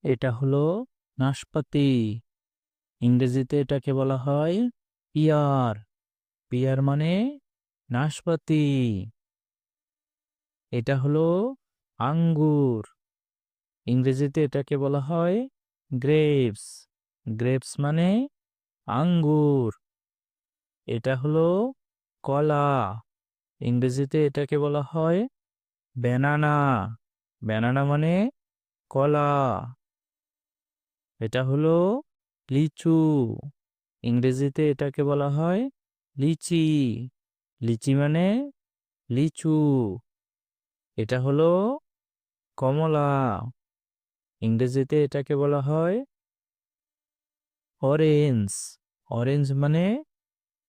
এটা হলো নাশপাতি। ইংরেজিতে এটাকে বলা হয় পিয়ার। পিয়ার মানে নাশপাতি। এটা হলো আঙ্গুর। ইংরেজিতে এটাকে বলা হয় গ্রেপস। গ্রেপস মানে আঙ্গুর। এটা হলো কলা। ইংরেজিতে এটাকে বলা হয় ব্যানানা। ব্যানানা মানে কলা। এটা হলো লিচু। ইংরেজিতে এটাকে বলা হয় লিচি। লিচি মানে লিচু। এটা হলো কমলা। ইংরেজিতে এটাকে বলা হয় অরেঞ্জ। অরেঞ্জ মানে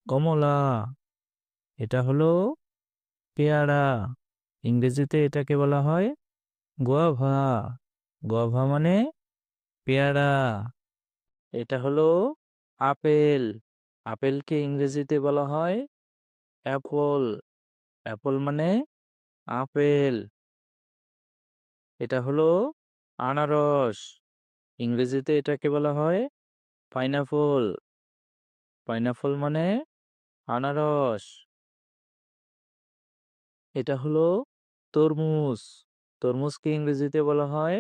কমলা। এটা হলো পেয়ারা। ইংরেজিতে এটাকে বলা হয় গোয়াভা। গোয়াভা মানে পেয়ারা। এটা হলো আপেল। আপেলকে ইংরেজিতে বলা হয় অ্যাপল। অ্যাপল মানে আপেল। এটা হলো আনারস। ইংরেজিতে এটাকে বলা হয় পাইনাপল। পাইনাপল মানে আনারস। এটা হলো তরমুজ। তরমুজকে ইংরেজিতে বলা হয়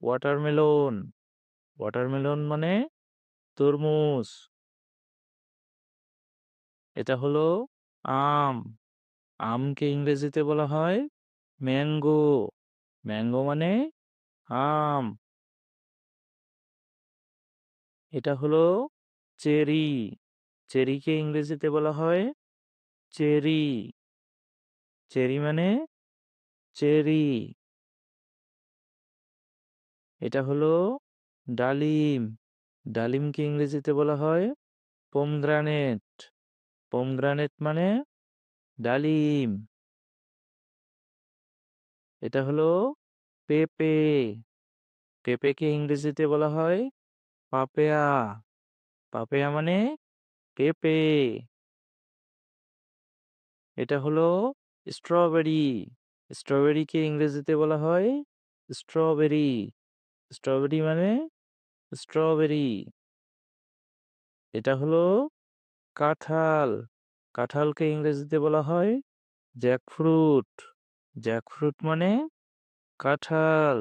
ওয়াটারমেলন। ওয়াটারমেলন মানে তরমুজ। এটা হলো আম। আমকে ইংরেজিতে বলা হয় ম্যাঙ্গো। ম্যাঙ্গো মানে আম। এটা হলো চেরি। চেরিকে ইংরেজিতে বলা হয় চেরি। চেরি মানে চেরি। এটা হলো ডালিম। ডালিমকে ইংরেজিতে বলা হয় পোমগ্রানেট। পোমগ্রানেট মানে ডালিম। এটা হলো পেঁপে। পেঁপেকে ইংরেজিতে বলা হয় পাপেয়া। পাপেয়া মানে পেঁপে। এটা হলো স্ট্রবেরি। স্ট্রবেরিকে ইংরেজিতে বলা হয় স্ট্রবেরি। স্ট্রবেরি মানে স্ট্রবেরি। এটা হলো কাঁঠাল। কাঁঠালকে ইংরেজিতে বলা হয় জ্যাকফ্রুট। জ্যাকফ্রুট মানে কাঁঠাল।